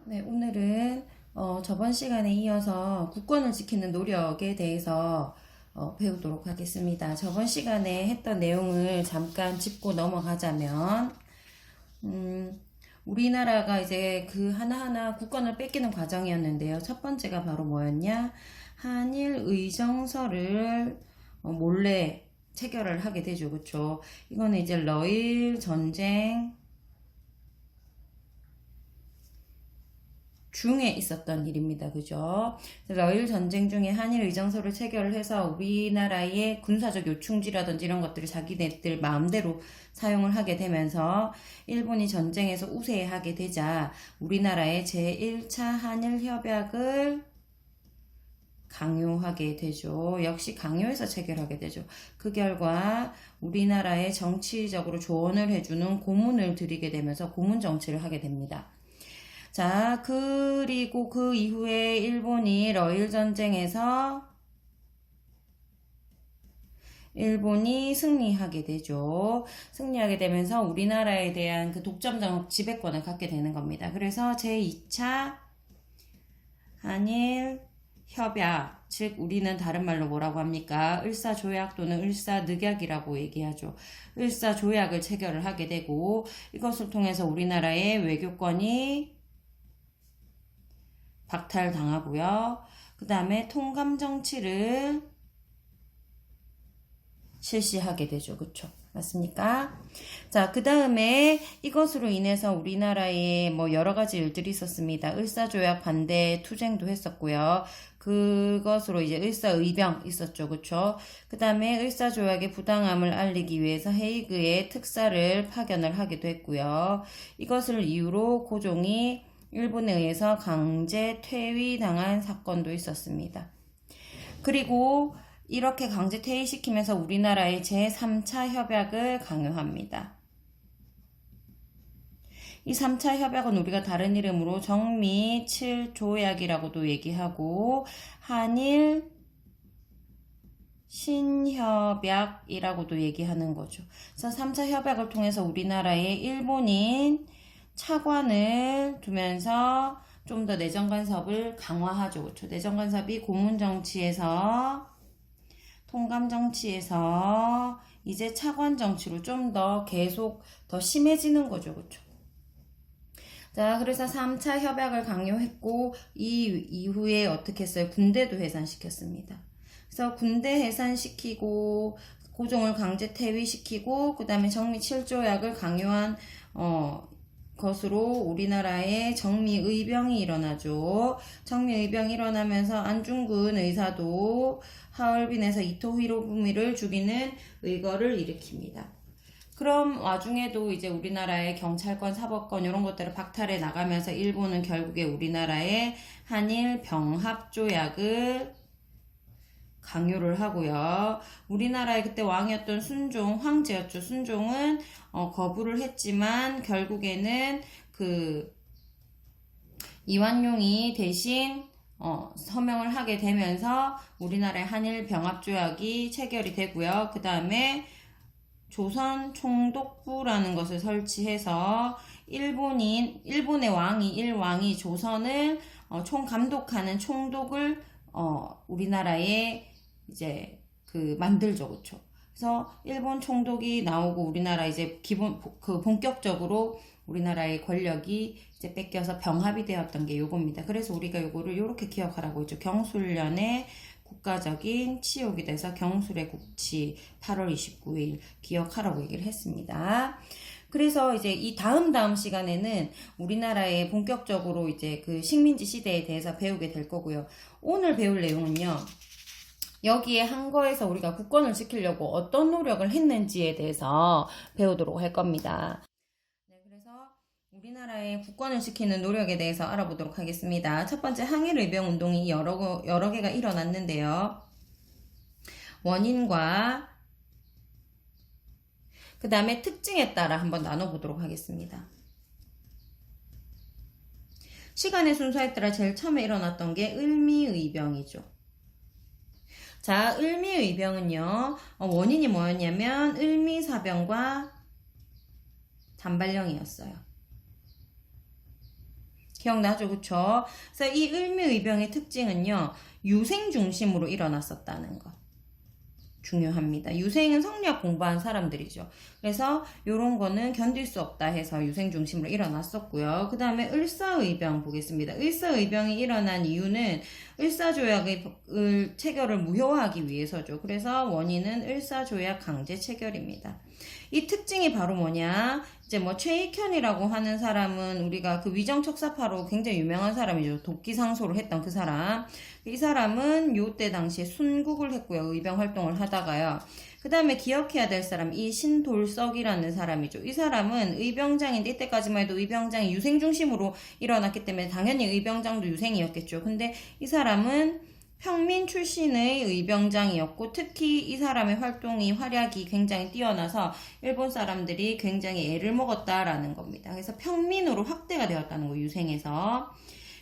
네, 오늘은 저번 시간에 이어서 국권을 지키는 노력에 대해서 배우도록 하겠습니다. 저번 시간에 했던 내용을 잠깐 짚고 넘어가자면, 우리나라가 이제 그 하나하나 국권을 뺏기는 과정이었는데요. 첫 번째가 바로 뭐였냐? 한일 의정서를 몰래 체결을 하게 되죠. 그쵸? 이거는 이제 러일 전쟁 중에 있었던 일입니다. 그죠? 러일 전쟁 중에 한일 의정서를 체결을 해서 우리나라의 군사적 요충지라든지 이런 것들을 자기네들 마음대로 사용을 하게 되면서 일본이 전쟁에서 우세하게 되자 우리나라의 제1차 한일 협약을 강요하게 되죠. 역시 강요해서 체결하게 되죠. 그 결과 우리나라의 정치적으로 조언을 해주는 고문을 들이게 되면서 고문 정치를 하게 됩니다. 자, 그리고 그 이후에 일본이 러일 전쟁에서 일본이 승리하게 되죠. 승리하게 되면서 우리나라에 대한 그 독점적 지배권을 갖게 되는 겁니다. 그래서 제2차 한일 협약, 즉 우리는 다른 말로 뭐라고 합니까? 을사조약 또는 을사늑약이라고 얘기하죠. 을사조약을 체결을 하게 되고 이것을 통해서 우리나라의 외교권이 박탈당하고요. 그 다음에 통감정치를 실시하게 되죠. 그쵸? 맞습니까? 자, 그 다음에 이것으로 인해서 우리나라에 뭐 여러 가지 일들이 있었습니다. 을사조약 반대 투쟁도 했었고요. 그것으로 이제 을사의병 있었죠. 그쵸? 그 다음에 을사조약의 부당함을 알리기 위해서 헤이그에 특사를 파견을 하기도 했고요. 이것을 이유로 고종이 일본에 의해서 강제 퇴위당한 사건도 있었습니다. 그리고 이렇게 강제 퇴위시키면서 우리나라의 제3차 협약을 강요합니다. 이 3차 협약은 우리가 다른 이름으로 정미 7조약이라고도 얘기하고 한일 신협약이라고도 얘기하는 거죠. 그래서 3차 협약을 통해서 우리나라의 일본인 차관을 두면서 좀 더 내정 간섭을 강화하죠. 그렇죠? 내정 간섭이 고문 정치에서 통감 정치에서 이제 차관 정치로 좀 더 계속 더 심해지는 거죠. 그렇죠? 자, 그래서 3차 협약을 강요했고 이 이후에 어떻게 했어요? 군대도 해산시켰습니다. 그래서 군대 해산시키고 고종을 강제 퇴위시키고 그 다음에 정미 7조약을 강요한 것으로 우리나라에 정미의병이 일어나죠. 정미의병이 일어나면서 안중근 의사도 하얼빈에서 이토 히로부미를 죽이는 의거를 일으킵니다. 그럼 와중에도 이제 우리나라의 경찰권, 사법권 이런 것들을 박탈해 나가면서 일본은 결국에 우리나라의 한일 병합조약을 강요를 하고요. 우리나라의 그때 왕이었던 순종, 황제였죠. 순종은 거부를 했지만 결국에는 그 이완용이 대신 서명을 하게 되면서 우리나라의 한일 병합조약이 체결이 되고요. 그 다음에 조선 총독부라는 것을 설치해서 일본의 일왕이 조선을 총감독하는 총독을 우리나라에 이제 만들죠. 그쵸? 그래서 일본 총독이 나오고 우리나라 이제 본격적으로 우리나라의 권력이 이제 뺏겨서 병합이 되었던 게 요겁니다. 그래서 우리가 요거를 요렇게 기억하라고 했죠. 경술련의 국가적인 치욕이 돼서 경술의 국치 8월 29일 기억하라고 얘기를 했습니다. 그래서 이제 이 다음 시간에는 우리나라의 본격적으로 이제 그 식민지 시대에 대해서 배우게 될 거고요. 오늘 배울 내용은요. 여기에 한 거에서 우리가 국권을 지키려고 어떤 노력을 했는지에 대해서 배우도록 할 겁니다. 네, 그래서 우리나라의 국권을 지키는 노력에 대해서 알아보도록 하겠습니다. 첫 번째 항일의병 운동이 여러 개가 일어났는데요. 원인과 그 다음에 특징에 따라 한번 나눠보도록 하겠습니다. 시간의 순서에 따라 제일 처음에 일어났던 게 을미의병이죠. 자, 을미의병은요, 원인이 뭐였냐면, 을미사병과 단발령이었어요. 기억나죠? 그쵸? 그래서 이 을미의병의 특징은요, 유생 중심으로 일어났었다는 것. 중요합니다. 유생은 성리학 공부한 사람들이죠. 그래서 이런 거는 견딜 수 없다 해서 유생 중심으로 일어났었고요. 그 다음에 을사의병 보겠습니다. 을사의병이 일어난 이유는 을사조약의 체결을 무효화하기 위해서죠. 그래서 원인은 을사조약 강제 체결입니다. 이 특징이 바로 뭐냐? 이제 뭐 최익현이라고 하는 사람은 우리가 그 위정척사파로 굉장히 유명한 사람이죠. 도끼상소를 했던 그 사람. 이 사람은 요때 당시에 순국을 했고요. 의병 활동을 하다가요. 그 다음에 기억해야 될 사람, 이 신돌석이라는 사람이죠. 이 사람은 의병장인데 이때까지만 해도 의병장이 유생 중심으로 일어났기 때문에 당연히 의병장도 유생이었겠죠. 근데 이 사람은 평민 출신의 의병장이었고 특히 이 사람의 활약이 굉장히 뛰어나서 일본 사람들이 굉장히 애를 먹었다라는 겁니다. 그래서 평민으로 확대가 되었다는 거예요. 유생에서.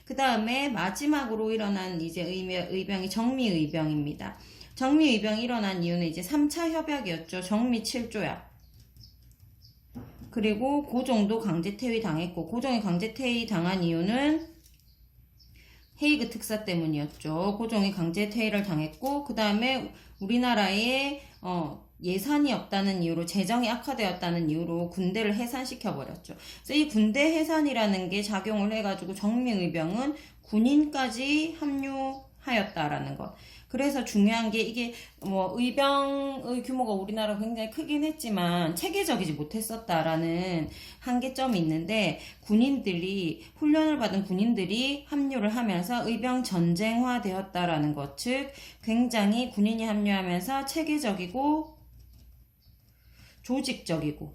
그 다음에 마지막으로 일어난 이제 의병이 정미의병입니다. 정미의병이 일어난 이유는 이제 3차 협약이었죠. 정미 7조약. 그리고 고종도 강제퇴위 당했고, 고종이 강제퇴위 당한 이유는 헤이그 특사 때문이었죠. 고종이 강제퇴위를 당했고, 그 다음에 우리나라에 예산이 없다는 이유로, 재정이 악화되었다는 이유로 군대를 해산시켜버렸죠. 그래서 이 군대 해산이라는 게 작용을 해가지고 정미의병은 군인까지 합류하였다라는 것. 그래서 중요한 게 이게 뭐 의병의 규모가 우리나라 굉장히 크긴 했지만 체계적이지 못했었다라는 한계점이 있는데 훈련을 받은 군인들이 합류를 하면서 의병 전쟁화 되었다라는 것. 즉 굉장히 군인이 합류하면서 체계적이고 조직적이고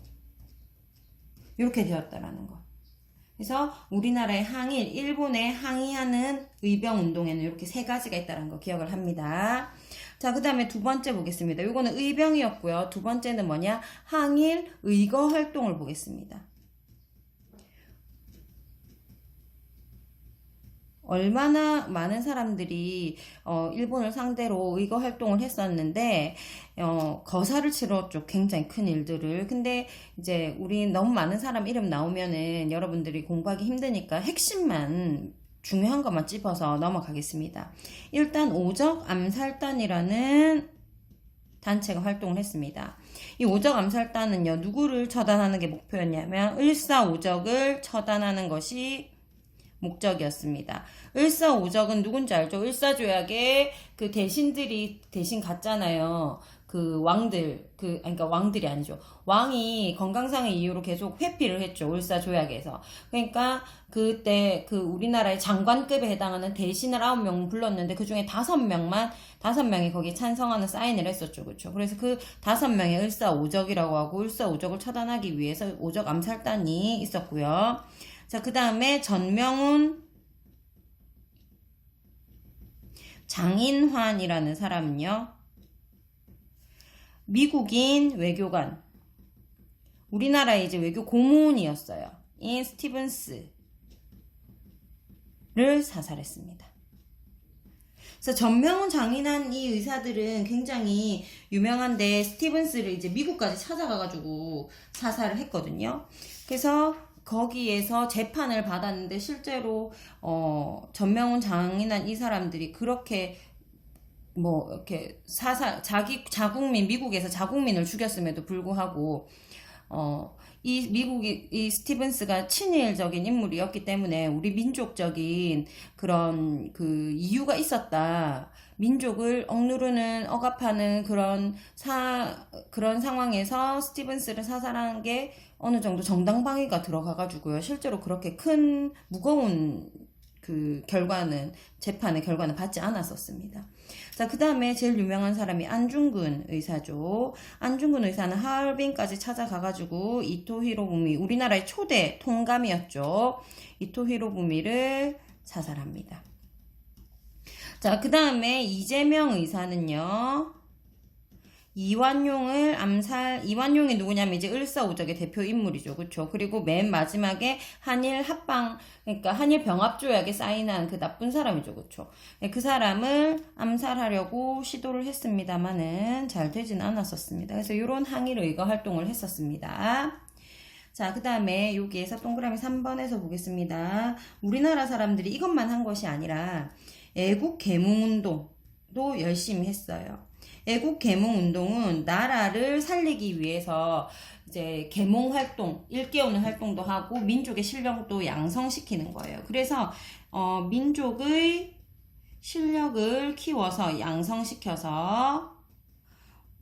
이렇게 되었다라는 것. 그래서 우리나라의 일본에 항의하는 의병운동에는 이렇게 세 가지가 있다는 거 기억을 합니다. 자, 그 다음에 두 번째 보겠습니다. 이거는 의병이었고요. 두 번째는 뭐냐? 항일 의거 활동을 보겠습니다. 얼마나 많은 사람들이 일본을 상대로 의거 활동을 했었는데 거사를 치렀죠. 굉장히 큰 일들을. 근데 이제 우리 너무 많은 사람 이름 나오면은 여러분들이 공부하기 힘드니까 핵심만 중요한 것만 찝어서 넘어가겠습니다. 일단 오적 암살단이라는 단체가 활동을 했습니다. 이 오적 암살단은요, 누구를 처단하는 게 목표였냐면 을사오적을 처단하는 것이 목적이었습니다. 을사오적은 누군지 알죠? 을사조약에 그 대신들이 대신 갔잖아요. 그 왕들, 그러니까 왕들이 아니죠. 왕이 건강상의 이유로 계속 회피를 했죠. 을사조약에서. 그러니까 그때 그 우리나라의 장관급에 해당하는 대신을 9명 불렀는데 그 중에 5명이 거기에 찬성하는 사인을 했었죠. 그렇죠. 그래서 그 5명의 을사오적이라고 하고 을사오적을 처단하기 위해서 오적 암살단이 있었고요. 자, 그 다음에 전명훈 장인환이라는 사람은요, 미국인 외교관, 우리나라의 이제 외교 고문이었어요. 이 스티븐스를 사살했습니다. 그래서 전명훈 장인환 이 의사들은 굉장히 유명한데 스티븐스를 이제 미국까지 찾아가가지고 사살을 했거든요. 그래서 거기에서 재판을 받았는데 실제로 전명훈 장인환 이 사람들이 그렇게 뭐 이렇게 자국민 미국에서 자국민을 죽였음에도 불구하고 이 스티븐스가 친일적인 인물이었기 때문에 우리 민족적인 그런 그 이유가 있었다. 민족을 억압하는 그런 상황에서 스티븐스를 사살한 게 어느 정도 정당방위가 들어가가지고요. 실제로 그렇게 큰 무거운 그 재판의 결과는 받지 않았었습니다. 자, 그 다음에 제일 유명한 사람이 안중근 의사죠. 안중근 의사는 하얼빈까지 찾아가가지고 이토 히로부미, 우리나라의 초대 통감이었죠. 이토 히로부미를 사살합니다. 자, 그 다음에 이재명 의사는요, 이완용이 누구냐면 이제 을사오적의 대표 인물이죠. 그쵸? 그리고 맨 마지막에 그러니까 한일 병합조약에 사인한 그 나쁜 사람이죠. 그쵸? 그 사람을 암살하려고 시도를 했습니다만은 잘 되진 않았었습니다. 그래서 이런 항일 의거 활동을 했었습니다. 자, 그 다음에 여기에서 동그라미 3번에서 보겠습니다. 우리나라 사람들이 이것만 한 것이 아니라 애국 계몽 운동도 열심히 했어요. 애국 계몽 운동은 나라를 살리기 위해서 이제 계몽 활동, 일깨우는 활동도 하고 민족의 실력도 양성시키는 거예요. 그래서 민족의 실력을 키워서 양성시켜서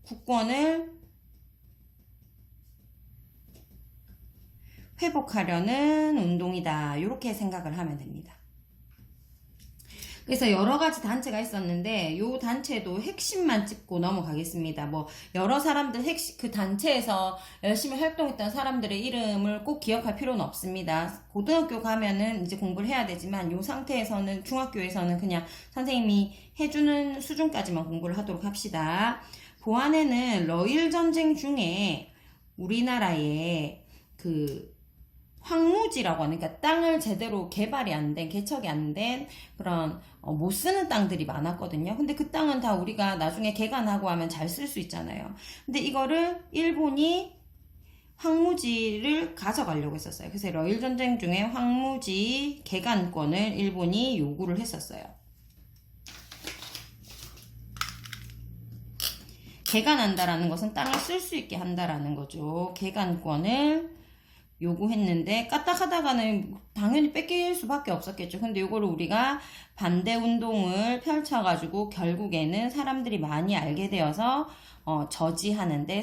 국권을 회복하려는 운동이다. 이렇게 생각을 하면 됩니다. 그래서 여러 가지 단체가 있었는데 요 단체도 핵심만 짚고 넘어가겠습니다. 뭐 여러 사람들 그 단체에서 열심히 활동했던 사람들의 이름을 꼭 기억할 필요는 없습니다. 고등학교 가면은 이제 공부를 해야 되지만 요 상태에서는 중학교에서는 그냥 선생님이 해주는 수준까지만 공부를 하도록 합시다. 보안에는 러일 전쟁 중에 우리나라에 그 황무지라고 하는, 그러니까 땅을 제대로 개발이 안 된, 개척이 안 된 그런 못 쓰는 땅들이 많았거든요. 근데 그 땅은 다 우리가 나중에 개간하고 하면 잘 쓸 수 있잖아요. 근데 이거를 일본이 황무지를 가져가려고 했었어요. 그래서 러일 전쟁 중에 황무지 개간권을 일본이 요구를 했었어요. 개간한다라는 것은 땅을 쓸 수 있게 한다라는 거죠. 개간권을 요구했는데 까딱하다가는 당연히 뺏길 수밖에 없었겠죠. 근데 요거를 우리가 반대 운동을 펼쳐가지고 결국에는 사람들이 많이 알게 되어서 저지하는데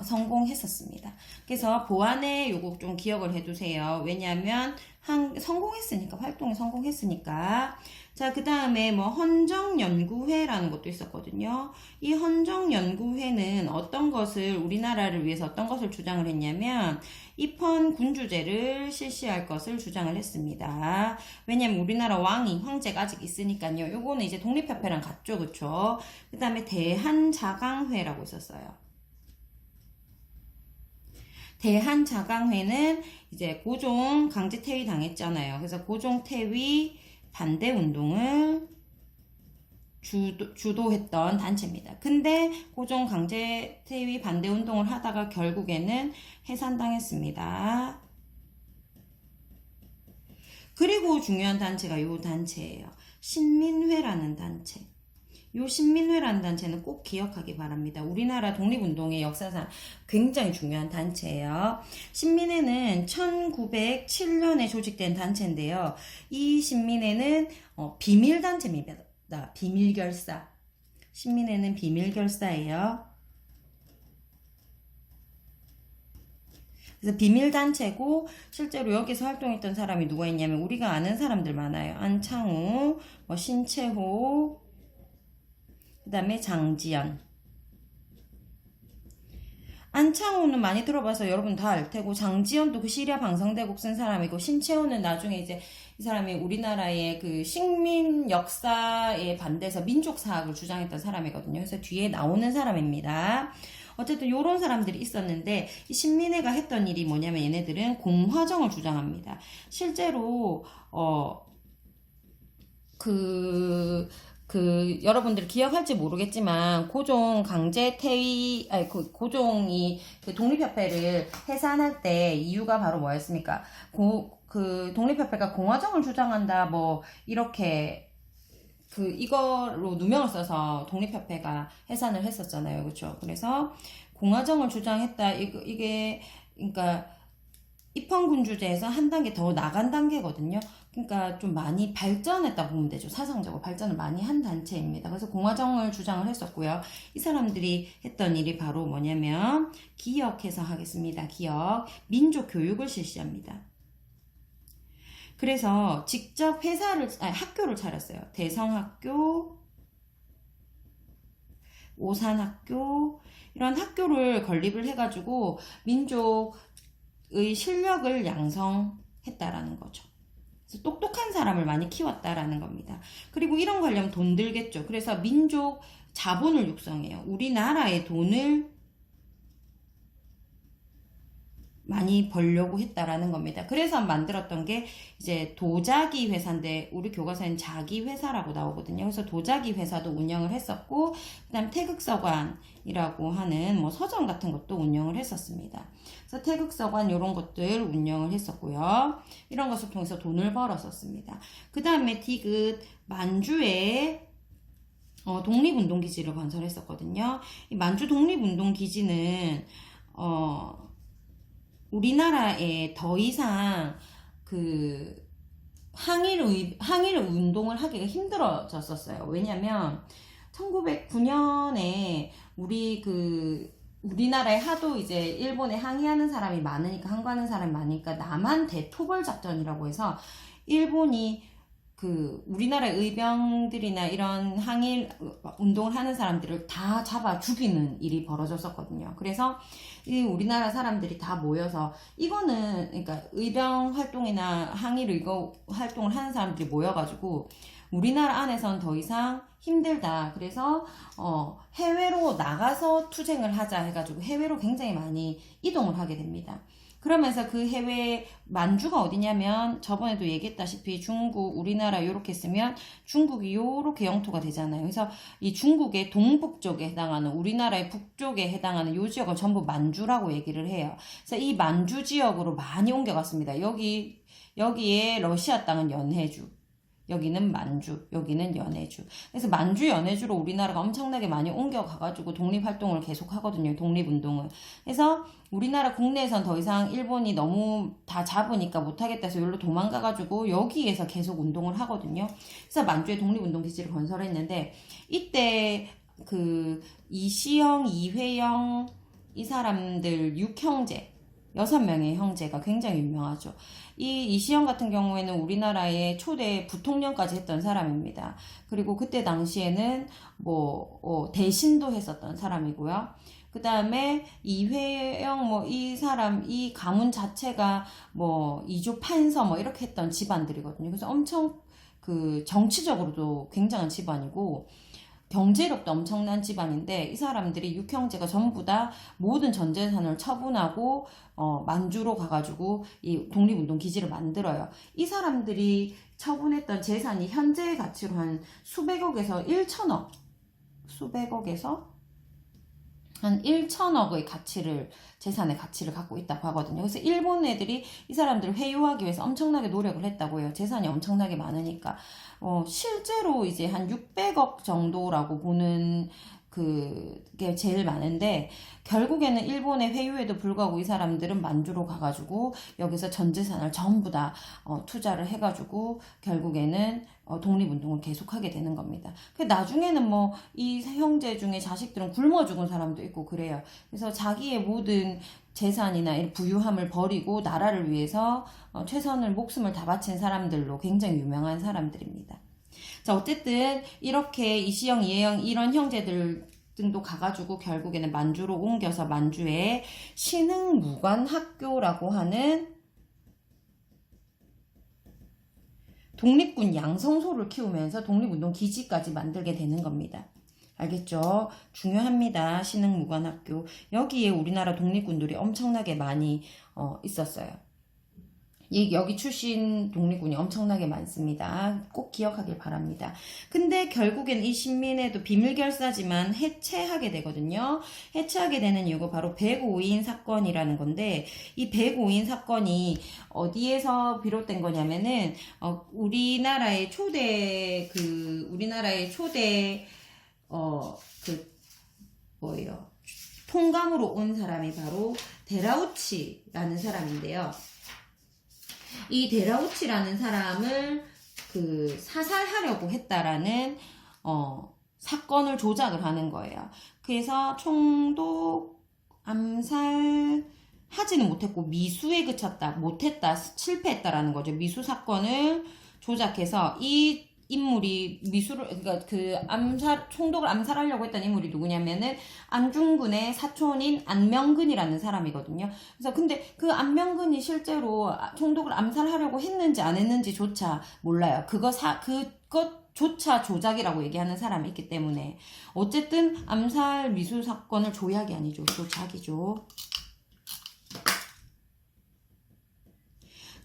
성공했었습니다. 그래서 보안의 요거 좀 기억을 해두세요. 왜냐하면 성공했으니까, 활동에 성공했으니까. 자, 그 다음에 뭐 헌정연구회라는 것도 있었거든요. 이 헌정연구회는 어떤 것을, 우리나라를 위해서 어떤 것을 주장을 했냐면 입헌 군주제를 실시할 것을 주장을 했습니다. 왜냐면 우리나라 황제가 아직 있으니까요. 요거는 이제 독립협회랑 같죠, 그쵸? 그 다음에 대한자강회라고 있었어요. 대한자강회는 이제 고종 강제 퇴위 당했잖아요. 그래서 고종 퇴위 반대 운동을 주도했던 단체입니다. 근데 고종 강제 퇴위 반대 운동을 하다가 결국에는 해산당했습니다. 그리고 중요한 단체가 이 단체예요. 신민회라는 단체. 요 신민회라는 단체는 꼭 기억하기 바랍니다. 우리나라 독립운동의 역사상 굉장히 중요한 단체예요. 신민회는 1907년에 조직된 단체인데요. 이 신민회는 비밀단체입니다. 비밀결사. 신민회는 비밀결사예요. 그래서 비밀단체고 실제로 여기서 활동했던 사람이 누가 있냐면 우리가 아는 사람들 많아요. 안창호, 신채호, 그 다음에 장지연. 안창호는 많이 들어봐서 여러분 다 알테고, 장지연도 그 시리아 방성대국 쓴 사람이고, 신채호는 나중에 이제 이 사람이 우리나라의 그 식민 역사에 반대해서 민족사학을 주장했던 사람이거든요. 그래서 뒤에 나오는 사람입니다. 어쨌든 요런 사람들이 있었는데 이 신민회가 했던 일이 뭐냐면 얘네들은 공화정을 주장합니다. 실제로 여러분들 기억할지 모르겠지만, 고종 강제 퇴위, 고종이 그 독립협회를 해산할 때 이유가 바로 뭐였습니까? 그 독립협회가 공화정을 주장한다, 뭐, 이렇게, 이거로 누명을 써서 독립협회가 해산을 했었잖아요. 그쵸? 그래서 공화정을 주장했다, 이게, 그러니까, 입헌군주제에서 한 단계 더 나간 단계거든요. 그러니까 좀 많이 발전했다고 보면 되죠. 사상적으로 발전을 많이 한 단체입니다. 그래서 공화정을 주장을 했었고요. 이 사람들이 했던 일이 바로 뭐냐면, 기억해서 하겠습니다. 기억. 민족 교육을 실시합니다. 그래서 직접 학교를 차렸어요. 대성학교, 오산학교, 이런 학교를 건립을 해가지고 민족의 실력을 양성했다라는 거죠. 그래서 똑똑한 사람을 많이 키웠다라는 겁니다. 그리고 이런 거 하려면 돈 들겠죠. 그래서 민족 자본을 육성해요. 우리나라의 돈을 많이 벌려고 했다라는 겁니다. 그래서 만들었던 게 이제 도자기 회사인데 우리 교과서엔 자기 회사라고 나오거든요. 그래서 도자기 회사도 운영을 했었고, 그다음 태극서관이라고 하는 뭐 서점 같은 것도 운영을 했었습니다. 그래서 태극서관 이런 것들 운영을 했었고요. 이런 것을 통해서 돈을 벌었었습니다. 그 다음에 디귿 만주에 독립운동기지를 건설했었거든요. 이 만주 독립운동기지는 우리나라에 더 이상 그 항일 운동을 하기가 힘들어졌었어요. 왜냐면 1909년에 우리나라에 하도 이제 일본에 항의하는 사람이 많으니까, 항거하는 사람이 많으니까 남한 대토벌 작전이라고 해서 일본이 우리나라 의병들이나 이런 항일 운동을 하는 사람들을 다 잡아 죽이는 일이 벌어졌었거든요. 그래서 이 우리나라 사람들이 다 모여서 이거는, 그러니까 의병 활동이나 항일 의거 활동을 하는 사람들이 모여가지고 우리나라 안에선 더 이상 힘들다. 그래서 해외로 나가서 투쟁을 하자 해가지고 해외로 굉장히 많이 이동을 하게 됩니다. 그러면서 그 해외 만주가 어디냐면 저번에도 얘기했다시피 중국, 우리나라 요렇게 쓰면 중국이 요렇게 영토가 되잖아요. 그래서 이 중국의 동북쪽에 해당하는, 우리나라의 북쪽에 해당하는 요 지역을 전부 만주라고 얘기를 해요. 그래서 이 만주 지역으로 많이 옮겨갔습니다. 여기에 러시아 땅은 연해주, 여기는 만주, 여기는 연해주. 그래서 만주, 연해주로 우리나라가 엄청나게 많이 옮겨가가지고 독립활동을 계속 하거든요. 독립운동을. 그래서 우리나라 국내에선 더 이상 일본이 너무 다 잡으니까 못하겠다 해서 여기로 도망가가지고 여기에서 계속 운동을 하거든요. 그래서 만주에 독립운동기지를 건설했는데, 이때 이시영, 이회영, 이 사람들 6형제, 6명의 형제가 굉장히 유명하죠. 이 이시영 같은 경우에는 우리나라의 초대 부통령까지 했던 사람입니다. 그리고 그때 당시에는 대신도 했었던 사람이고요. 그 다음에 이회영, 이 가문 자체가 이조 판서 이렇게 했던 집안들이거든요. 그래서 엄청 정치적으로도 굉장한 집안이고, 경제력도 엄청난 집안인데, 이 사람들이 6형제가 전부 다 모든 전 재산을 처분하고 만주로 가가지고 이 독립운동 기지를 만들어요. 이 사람들이 처분했던 재산이 현재의 가치로 한 수백억에서 1천억, 한 1천억의 재산의 가치를 갖고 있다고 하거든요. 그래서 일본 애들이 이 사람들을 회유하기 위해서 엄청나게 노력을 했다고 해요. 재산이 엄청나게 많으니까. 실제로 이제 한 600억 정도라고 보는 그게 제일 많은데, 결국에는 일본의 회유에도 불구하고 이 사람들은 만주로 가가지고 여기서 전 재산을 전부 다 투자를 해가지고 결국에는 독립운동을 계속하게 되는 겁니다. 나중에는 이 형제 중에 자식들은 굶어 죽은 사람도 있고 그래요. 그래서 자기의 모든 재산이나 부유함을 버리고 나라를 위해서 최선을, 목숨을 다 바친 사람들로 굉장히 유명한 사람들입니다. 자, 어쨌든 이렇게 이시영, 이혜영 이런 형제들 등도 가가지고 결국에는 만주로 옮겨서 만주에 신흥무관학교라고 하는 독립군 양성소를 키우면서 독립운동 기지까지 만들게 되는 겁니다. 알겠죠? 중요합니다. 신흥무관학교. 여기에 우리나라 독립군들이 엄청나게 많이 있었어요. 여기 출신 독립군이 엄청나게 많습니다. 꼭 기억하길 바랍니다. 근데 결국엔 이 신민회도 비밀결사지만 해체하게 되거든요. 해체하게 되는 이유가 바로 105인 사건이라는 건데, 이 105인 사건이 어디에서 비롯된 거냐면은 우리나라의 초대 통감으로 온 사람이 바로 데라우치라는 사람인데요. 이 데라우치라는 사람을 사살하려고 했다라는 사건을 조작을 하는 거예요. 그래서 총독 암살 하지는 못했고 미수에 그쳤다, 실패했다라는 거죠. 미수 사건을 조작해서 이 인물이 총독을 암살하려고 했던 인물이 누구냐면은 안중근의 사촌인 안명근이라는 사람이거든요. 그래서 근데 그 안명근이 실제로 총독을 암살하려고 했는지 안 했는지조차 몰라요. 그것조차 조작이라고 얘기하는 사람이 있기 때문에 어쨌든 암살 미수 사건을 조작이 아니죠. 조작이죠.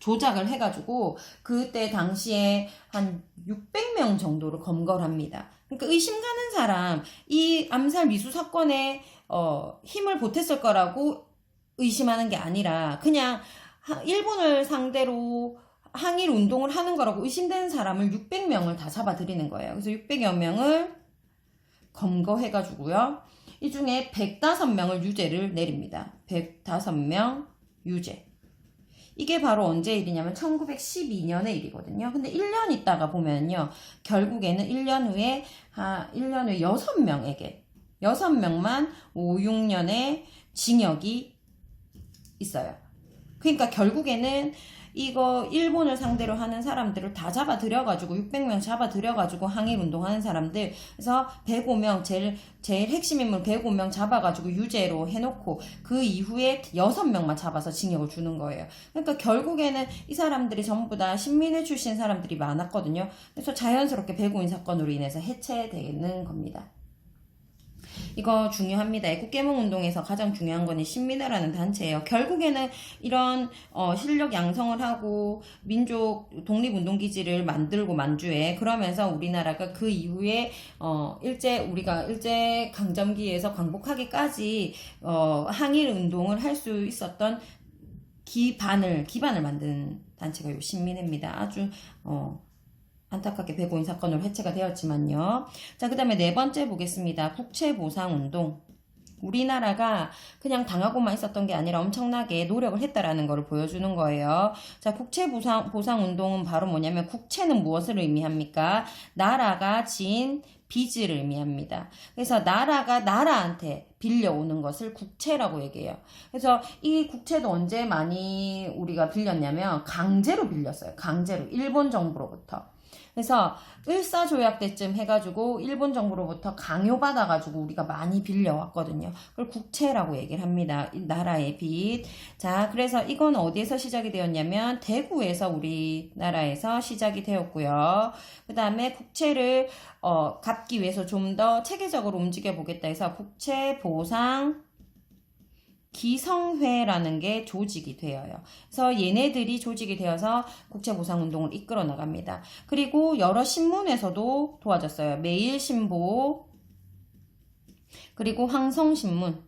조작을 해가지고 그때 당시에 한 600명 정도를 검거를 합니다. 그러니까 의심 가는 사람, 이 암살 미수 사건에 힘을 보탰을 거라고 의심하는 게 아니라 그냥 일본을 상대로 항일 운동을 하는 거라고 의심되는 사람을 600명을 다 잡아들이는 거예요. 그래서 600여 명을 검거해가지고요. 이 중에 105명을 유죄를 내립니다. 105명 유죄. 이게 바로 언제 일이냐면 1912년의 일이거든요. 근데 1년 있다가 보면요. 결국에는 1년 후에 6명에게 6명만 5, 6년의 징역이 있어요. 그러니까 결국에는 이거 일본을 상대로 하는 사람들을 다 잡아들여가지고 600명 잡아들여가지고 항일운동하는 사람들, 그래서 105명 제일 핵심 인물 105명 잡아가지고 유죄로 해놓고 그 이후에 6명만 잡아서 징역을 주는 거예요. 그러니까 결국에는 이 사람들이 전부 다 신민회 출신 사람들이 많았거든요. 그래서 자연스럽게 배고인 사건으로 인해서 해체되는 겁니다. 이거 중요합니다. 애국개몽운동에서 가장 중요한 거는 신민회라는 단체예요. 결국에는 이런 실력 양성을 하고 민족 독립운동기지를 만들고 만주에, 그러면서 우리나라가 그 이후에 일제 강점기에서 광복하기까지 항일운동을 할 수 있었던 기반을 만든 단체가 요 신민회입니다. 아주 안타깝게 배고인 사건으로 해체가 되었지만요. 자, 그 다음에 네 번째 보겠습니다. 국채보상운동. 우리나라가 그냥 당하고만 있었던 게 아니라 엄청나게 노력을 했다라는 것을 보여주는 거예요. 자, 국채보상운동은 바로 뭐냐면, 국채는 무엇을 의미합니까? 나라가 지은 빚을 의미합니다. 그래서 나라가 나라한테 빌려오는 것을 국채라고 얘기해요. 그래서 이 국채도 언제 많이 우리가 빌렸냐면 강제로 빌렸어요. 강제로. 일본 정부로부터. 그래서 을사조약 때쯤 해가지고 일본 정부로부터 강요받아가지고 우리가 많이 빌려왔거든요. 그걸 국채라고 얘기를 합니다. 이 나라의 빚. 자, 그래서 이건 어디에서 시작이 되었냐면 대구에서 우리나라에서 시작이 되었고요. 그 다음에 국채를 갚기 위해서 좀 더 체계적으로 움직여 보겠다 해서 국채보상 기성회라는 게 조직이 되어요. 그래서 얘네들이 조직이 되어서 국채보상운동을 이끌어 나갑니다. 그리고 여러 신문에서도 도와줬어요. 매일신보, 그리고 황성신문,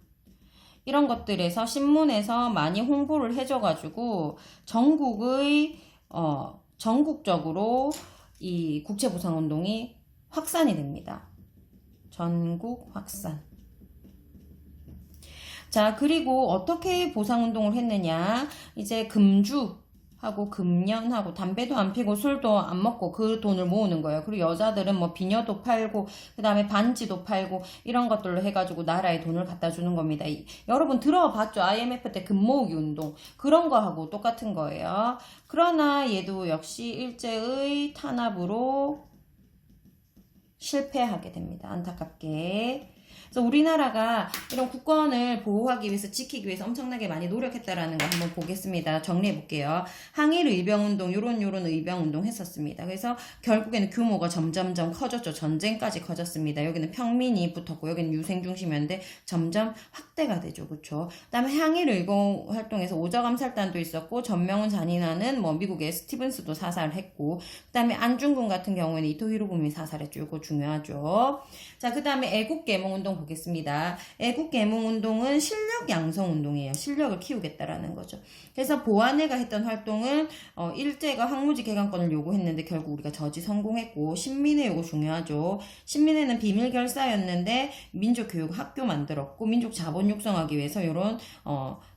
이런 것들에서 신문에서 많이 홍보를 해줘가지고 전국적으로 이 국채보상운동이 확산이 됩니다. 전국 확산. 자, 그리고 어떻게 보상운동을 했느냐. 이제 금주하고 금연하고 담배도 안 피고 술도 안 먹고 그 돈을 모으는 거예요. 그리고 여자들은 뭐 비녀도 팔고 그 다음에 반지도 팔고 이런 것들로 해가지고 나라에 돈을 갖다 주는 겁니다. 여러분 들어봤죠? IMF 때 금모으기 운동. 그런 거하고 똑같은 거예요. 그러나 얘도 역시 일제의 탄압으로 실패하게 됩니다. 안타깝게. 그래서 우리나라가 이런 국권을 보호하기 위해서, 지키기 위해서 엄청나게 많이 노력했다라는 거 한번 보겠습니다. 정리해 볼게요. 항일 의병운동, 요런 의병운동 했었습니다. 그래서 결국에는 규모가 점점점 커졌죠. 전쟁까지 커졌습니다. 여기는 평민이 붙었고 여기는 유생 중심이었는데 점점 확대가 되죠. 그렇죠? 그다음에 항일 의공 활동에서 오저감살단도 있었고, 전명훈 잔인하는 미국의 스티븐스도 사살했고, 그다음에 안중근 같은 경우에는 이토 히로부미 사살했죠. 이거 중요하죠. 자, 그다음에 애국개몽운동 보겠습니다. 애국개몽운동은 실력 양성운동이에요. 실력을 키우겠다라는 거죠. 그래서 보안회가 했던 활동은 일제가 황무지 개강권을 요구했는데 결국 우리가 저지 성공했고, 신민회 요거 중요하죠. 신민회는 비밀 결사였는데 민족교육 학교 만들었고, 민족 자본 육성하기 위해서 이런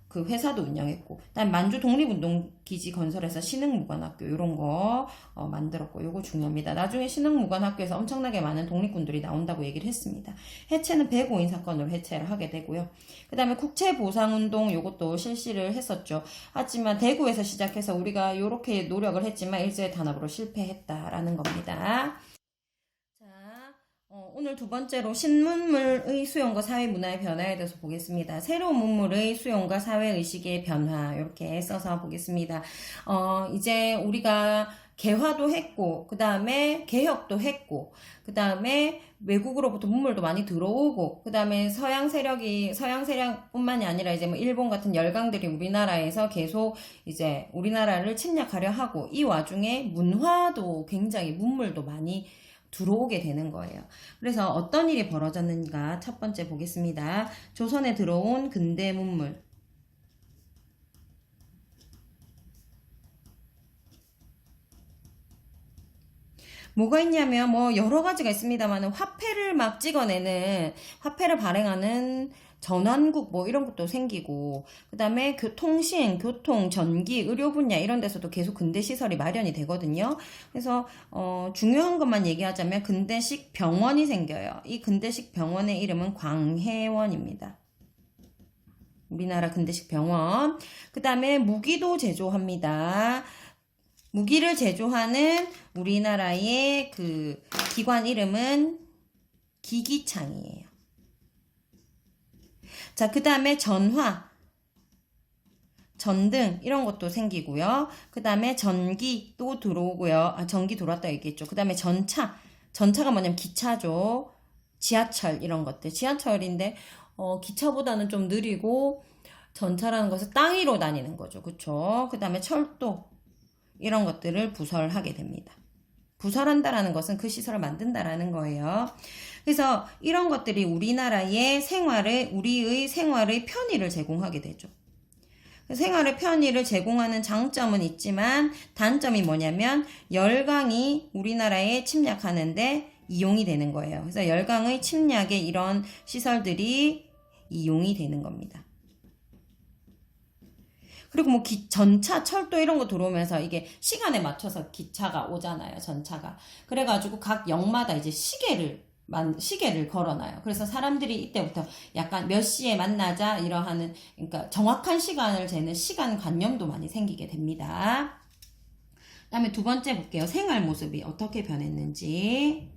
그 회사도 운영했고, 그다음 만주 독립운동기지 건설해서 신흥무관학교 이런 거 만들었고, 요거 중요합니다. 나중에 신흥무관학교에서 엄청나게 많은 독립군들이 나온다고 얘기를 했습니다. 해체는 배고인 사건으로 해체를 하게 되고요. 그 다음에 국채보상운동 요것도 실시를 했었죠. 하지만 대구에서 시작해서 우리가 요렇게 노력을 했지만 일제의 탄압으로 실패했다라는 겁니다. 오늘 두 번째로 신문물의 수용과 사회문화의 변화에 대해서 보겠습니다. 새로운 문물의 수용과 사회의식의 변화, 이렇게 써서 보겠습니다. 이제 우리가 개화도 했고, 그 다음에 개혁도 했고, 그 다음에 외국으로부터 문물도 많이 들어오고, 그 다음에 서양 세력뿐만이 아니라 이제 뭐 일본 같은 열강들이 우리나라에서 계속 이제 우리나라를 침략하려 하고, 이 와중에 문화도 굉장히 문물도 많이 들어오게 되는 거예요. 그래서 어떤 일이 벌어졌는가 첫 번째 보겠습니다. 조선에 들어온 근대 문물. 뭐가 있냐면 뭐 여러 가지가 있습니다만 화폐를 막 찍어내는 화폐를 발행하는 전환국 뭐 이런 것도 생기고 그다음에 통신, 교통, 전기, 의료 분야 이런 데서도 계속 근대 시설이 마련이 되거든요. 그래서 중요한 것만 얘기하자면 근대식 병원이 생겨요. 이 근대식 병원의 이름은 광해원입니다. 우리나라 근대식 병원. 그다음에 무기도 제조합니다. 무기를 제조하는 우리나라의 그 기관 이름은 기기창이에요. 자, 그 다음에 전화, 전등 이런 것도 생기고요. 그 다음에 전기도 들어오고요. 전기 들어왔다 얘기했죠. 그 다음에 전차가 뭐냐면 기차죠. 지하철 이런 것들. 지하철인데 기차보다는 좀 느리고 전차라는 것은 땅 위로 다니는 거죠. 그쵸? 그 다음에 철도 이런 것들을 부설하게 됩니다. 부설한다라는 것은 그 시설을 만든다라는 거예요. 그래서 이런 것들이 우리의 생활의 편의를 제공하게 되죠. 생활의 편의를 제공하는 장점은 있지만 단점이 뭐냐면 열강이 우리나라에 침략하는데 이용이 되는 거예요. 그래서 열강의 침략에 이런 시설들이 이용이 되는 겁니다. 그리고 뭐 전차, 철도 이런 거 들어오면서 이게 시간에 맞춰서 기차가 오잖아요, 전차가. 그래가지고 각 역마다 이제 시계를 걸어놔요. 그래서 사람들이 이때부터 약간 몇 시에 만나자 이러하는, 그러니까 정확한 시간을 재는 시간관념도 많이 생기게 됩니다. 그 다음에 두 번째 볼게요. 생활 모습이 어떻게 변했는지.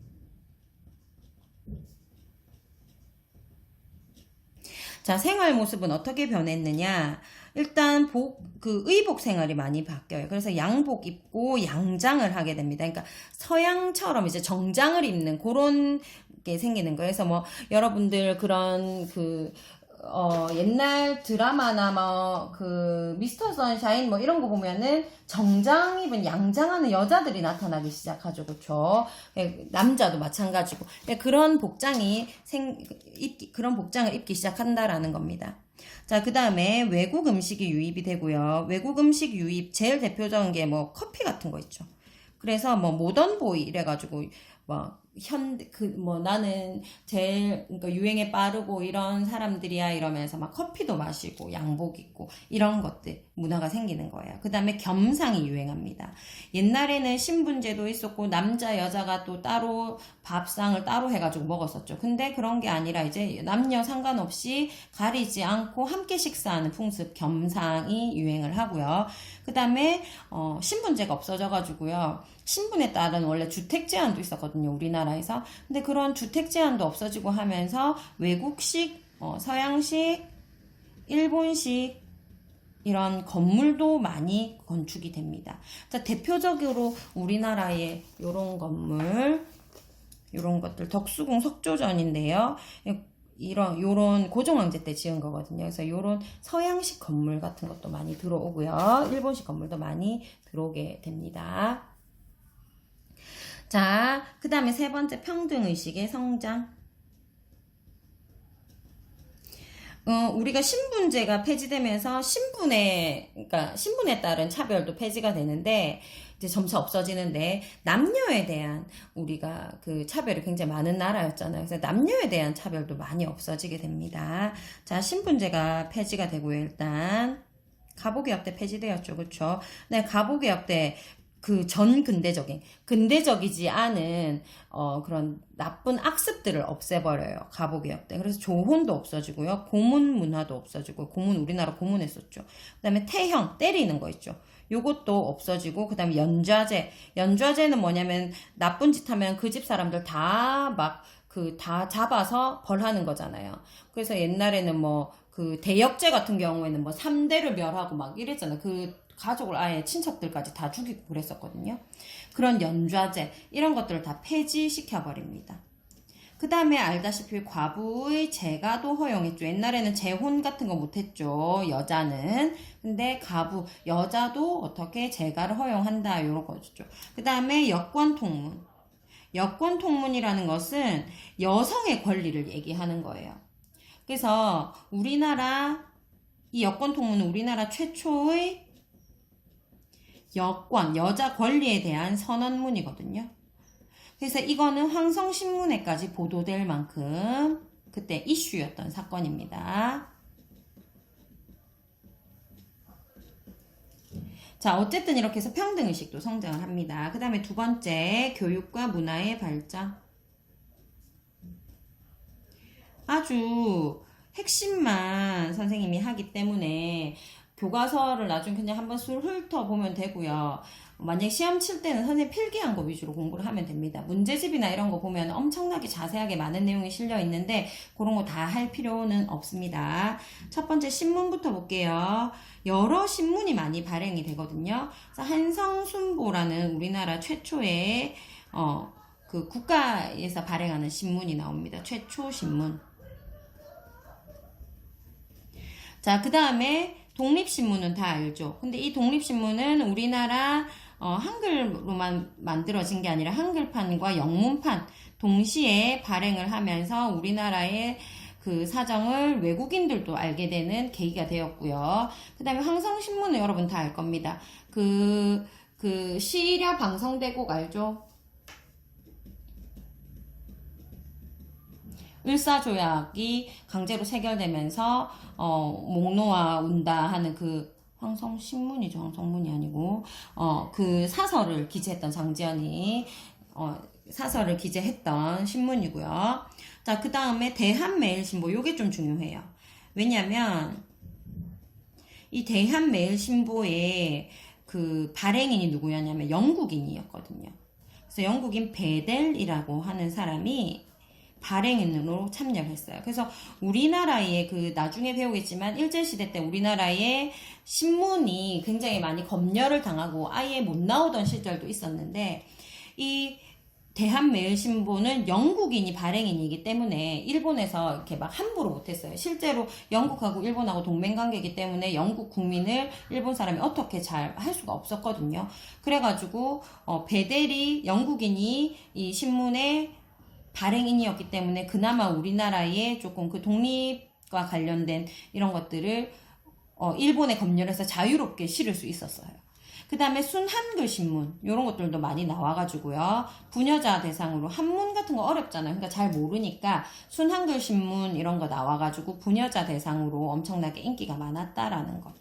자, 생활 모습은 어떻게 변했느냐. 일단 의복 생활이 많이 바뀌어요. 그래서 양복 입고 양장을 하게 됩니다. 그러니까 서양처럼 이제 정장을 입는 그런 게 생기는 거예요. 그래서 뭐 여러분들 그런 옛날 드라마나 미스터 선샤인 뭐 이런 거 보면은 정장 입은 양장하는 여자들이 나타나기 시작하죠. 그쵸? 남자도 마찬가지고. 그런 그런 복장을 입기 시작한다라는 겁니다. 자, 그 다음에 외국 음식이 유입이 되고요. 외국 음식 유입 제일 대표적인 게 뭐 커피 같은 거 있죠. 그래서 뭐 모던보이 이래가지고 나는 제일 그러니까 유행에 빠르고 이런 사람들이야 이러면서 막 커피도 마시고 양복 입고 이런 것들 문화가 생기는 거예요. 그 다음에 겸상이 유행합니다. 옛날에는 신분제도 있었고 남자 여자가 또 따로 밥상을 따로 해가지고 먹었었죠. 근데 그런 게 아니라 이제 남녀 상관없이 가리지 않고 함께 식사하는 풍습 겸상이 유행을 하고요. 그 다음에 신분제가 없어져가지고요. 신분에 따른 원래 주택 제한도 있었거든요, 우리나라에서. 근데 그런 주택 제한도 없어지고 하면서 외국식, 서양식, 일본식 이런 건물도 많이 건축이 됩니다. 자, 대표적으로 우리나라의 요런 건물, 요런 것들 덕수궁 석조전인데요. 요런 고종황제 때 지은 거거든요. 그래서 요런 서양식 건물 같은 것도 많이 들어오고요. 일본식 건물도 많이 들어오게 됩니다. 자, 그 다음에 세 번째 평등의식의 성장. 우리가 신분제가 폐지되면서 신분에 따른 차별도 폐지가 되는데, 이제 점차 없어지는데, 남녀에 대한 우리가 그 차별이 굉장히 많은 나라였잖아요. 그래서 남녀에 대한 차별도 많이 없어지게 됩니다. 자, 신분제가 폐지가 되고요, 일단. 가보개혁 때 폐지되었죠, 그쵸? 네, 가보개혁 때 근대적이지 않은 그런 나쁜 악습들을 없애버려요. 가보개혁 때. 그래서 조혼도 없어지고요. 고문 문화도 없어지고, 우리나라 고문했었죠. 그 다음에 태형, 때리는 거 있죠. 요것도 없어지고, 그 다음에 연좌제는 뭐냐면 나쁜 짓 하면 그 집 사람들 다 잡아서 벌하는 거잖아요. 그래서 옛날에는 대역죄 같은 경우에는 3대를 멸하고 막 이랬잖아요. 가족을 아예 친척들까지 다 죽이고 그랬었거든요. 그런 연좌제 이런 것들을 다 폐지시켜 버립니다. 그 다음에 알다시피 과부의 재가도 허용했죠. 옛날에는 재혼 같은 거 못했죠. 여자는. 근데 가부, 여자도 어떻게 재가를 허용한다. 이런 거죠. 그 다음에 여권통문. 여권통문이라는 것은 여성의 권리를 얘기하는 거예요. 그래서 이 여권통문은 우리나라 최초의 여권, 여자 권리에 대한 선언문이거든요. 그래서 이거는 황성신문에까지 보도될 만큼 그때 이슈였던 사건입니다. 자, 어쨌든 이렇게 해서 평등의식도 성장을 합니다. 그 다음에 두 번째, 교육과 문화의 발전. 아주 핵심만 선생님이 하기 때문에 교과서를 나중에 그냥 한번 훑어보면 되고요. 만약에 시험 칠 때는 선생님 필기한 거 위주로 공부를 하면 됩니다. 문제집이나 이런 거 보면 엄청나게 자세하게 많은 내용이 실려 있는데 그런 거 다 할 필요는 없습니다. 첫 번째 신문부터 볼게요. 여러 신문이 많이 발행이 되거든요. 그래서 한성순보라는 우리나라 최초의 그 국가에서 발행하는 신문이 나옵니다. 최초 신문. 자, 그 다음에 독립신문은 다 알죠. 근데 이 독립신문은 우리나라 한글로만 만들어진 게 아니라 한글판과 영문판 동시에 발행을 하면서 우리나라의 그 사정을 외국인들도 알게 되는 계기가 되었고요. 그 다음에 황성신문은 여러분 다 알 겁니다. 그 시일야 방성대곡 알죠? 을사조약이 강제로 체결되면서 목 놓아 운다 하는 그 황성신문이죠. 황성문이 아니고 그 사설을 기재했던 장지연이 사설을 기재했던 신문이고요. 자, 그 다음에 대한매일신보. 요게 좀 중요해요. 왜냐면 이 대한매일신보의 그 발행인이 누구였냐면 영국인이었거든요. 그래서 영국인 베델이라고 하는 사람이 발행인으로 참여를 했어요. 그래서 우리나라의 그 나중에 배우겠지만 일제시대 때 우리나라의 신문이 굉장히 많이 검열을 당하고 아예 못 나오던 시절도 있었는데 이 대한매일신보는 영국인이 발행인이기 때문에 일본에서 이렇게 막 함부로 못했어요. 실제로 영국하고 일본하고 동맹관계이기 때문에 영국 국민을 일본 사람이 어떻게 잘 할 수가 없었거든요. 그래가지고 베델이 영국인이 이 신문에 발행인이었기 때문에 그나마 우리나라에 조금 그 독립과 관련된 이런 것들을 일본의 검열에서 자유롭게 실을 수 있었어요. 그 다음에 순한글 신문 이런 것들도 많이 나와가지고요. 부녀자 대상으로 한문 같은 거 어렵잖아요. 그러니까 잘 모르니까 순한글 신문 이런 거 나와가지고 부녀자 대상으로 엄청나게 인기가 많았다라는 거.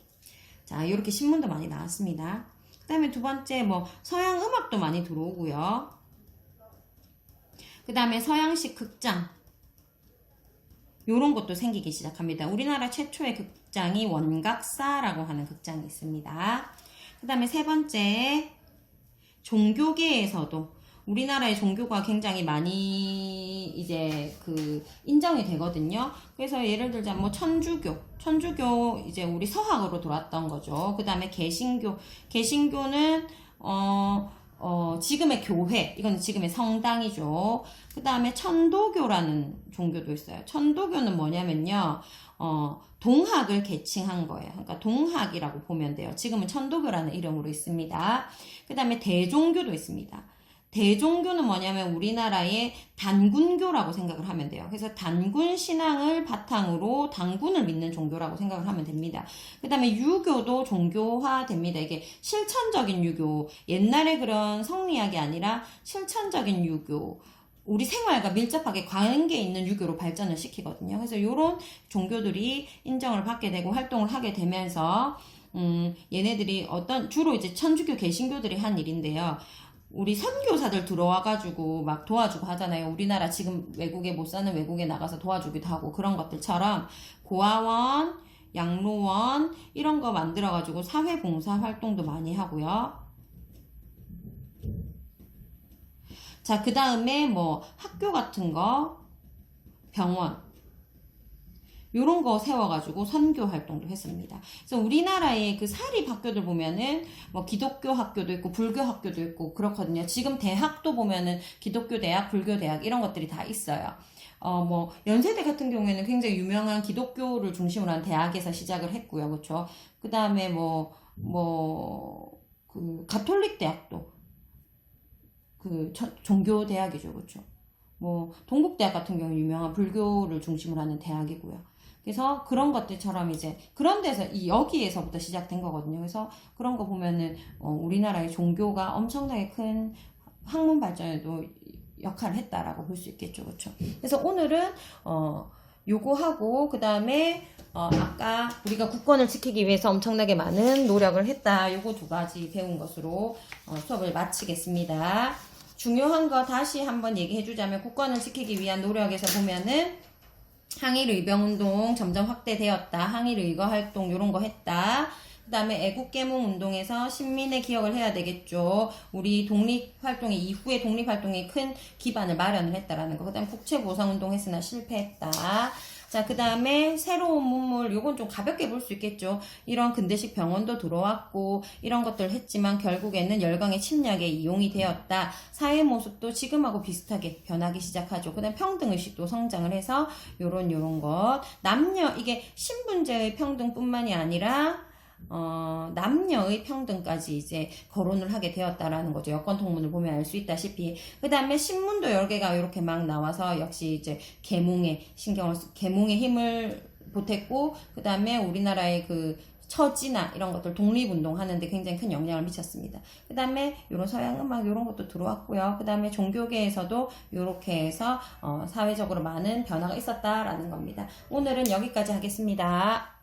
자, 이렇게 신문도 많이 나왔습니다. 그 다음에 두 번째 서양 음악도 많이 들어오고요. 그 다음에 서양식 극장 요런 것도 생기기 시작합니다. 우리나라 최초의 극장이 원각사라고 하는 극장이 있습니다. 그 다음에 세 번째, 종교계에서도 우리나라의 종교가 굉장히 많이 이제 인정이 되거든요. 그래서 예를 들자면 천주교 이제 우리 서학으로 들어왔던 거죠. 그 다음에 개신교는 지금의 교회, 이건 지금의 성당이죠. 그 다음에 천도교라는 종교도 있어요. 천도교는 뭐냐면요, 동학을 계칭한 거예요. 그러니까 동학이라고 보면 돼요. 지금은 천도교라는 이름으로 있습니다. 그 다음에 대종교도 있습니다. 대종교는 뭐냐면 우리나라의 단군교라고 생각을 하면 돼요. 그래서 단군 신앙을 바탕으로 단군을 믿는 종교라고 생각을 하면 됩니다. 그 다음에 유교도 종교화 됩니다. 이게 실천적인 유교, 옛날에 그런 성리학이 아니라 실천적인 유교, 우리 생활과 밀접하게 관계 있는 유교로 발전을 시키거든요. 그래서 이런 종교들이 인정을 받게 되고 활동을 하게 되면서 얘네들이 주로 이제 천주교 개신교들이 한 일인데요. 우리 선교사들 들어와가지고 막 도와주고 하잖아요. 우리나라 지금 외국에 못 사는 외국에 나가서 도와주기도 하고 그런 것들처럼 고아원, 양로원 이런 거 만들어가지고 사회봉사 활동도 많이 하고요. 자, 그 다음에 학교 같은 거, 병원 요런 거 세워가지고 선교 활동도 했습니다. 그래서 우리나라의 그 사립 학교들 보면은 뭐 기독교 학교도 있고 불교 학교도 있고 그렇거든요. 지금 대학도 보면은 기독교 대학, 불교 대학 이런 것들이 다 있어요. 뭐 연세대 같은 경우에는 굉장히 유명한 기독교를 중심으로 한 대학에서 시작을 했고요. 그렇죠? 그다음에 그 가톨릭 대학도 그 종교 대학이죠. 그렇죠? 뭐 동국대학 같은 경우 유명한 불교를 중심으로 하는 대학이고요. 그래서 그런 것들처럼 이제 그런 데서 여기에서부터 시작된 거거든요. 그래서 그런 거 보면은 우리나라의 종교가 엄청나게 큰 학문 발전에도 역할을 했다라고 볼 수 있겠죠. 그렇죠? 그래서 오늘은 요거 하고 그다음에 아까 우리가 국권을 지키기 위해서 엄청나게 많은 노력을 했다. 요거 두 가지 배운 것으로 수업을 마치겠습니다. 중요한 거 다시 한번 얘기해 주자면 국권을 지키기 위한 노력에서 보면은 항일의병운동 점점 확대되었다. 항일의거 활동 요런 거 했다. 그 다음에 애국개몽운동에서 신민의 기억을 해야 되겠죠. 우리 독립활동의 이후에 독립활동에 큰 기반을 마련을 했다라는 거. 그 다음에 국채보상운동 했으나 실패했다. 자, 그 다음에 새로운 문물, 요건 좀 가볍게 볼 수 있겠죠. 이런 근대식 병원도 들어왔고, 이런 것들 했지만 결국에는 열강의 침략에 이용이 되었다. 사회 모습도 지금하고 비슷하게 변하기 시작하죠. 그 다음에 평등의식도 성장을 해서, 요런 것. 남녀, 이게 신분제의 평등뿐만이 아니라, 남녀의 평등까지 이제 거론을 하게 되었다라는 거죠. 여권 통문을 보면 알 수 있다시피. 그 다음에 신문도 여러 개가 이렇게 막 나와서 역시 이제 계몽에 힘을 보탰고, 그 다음에 우리나라의 그 처지나 이런 것들 독립운동 하는데 굉장히 큰 영향을 미쳤습니다. 그 다음에 요런 서양음악 요런 것도 들어왔고요. 그 다음에 종교계에서도 요렇게 해서 사회적으로 많은 변화가 있었다라는 겁니다. 오늘은 여기까지 하겠습니다.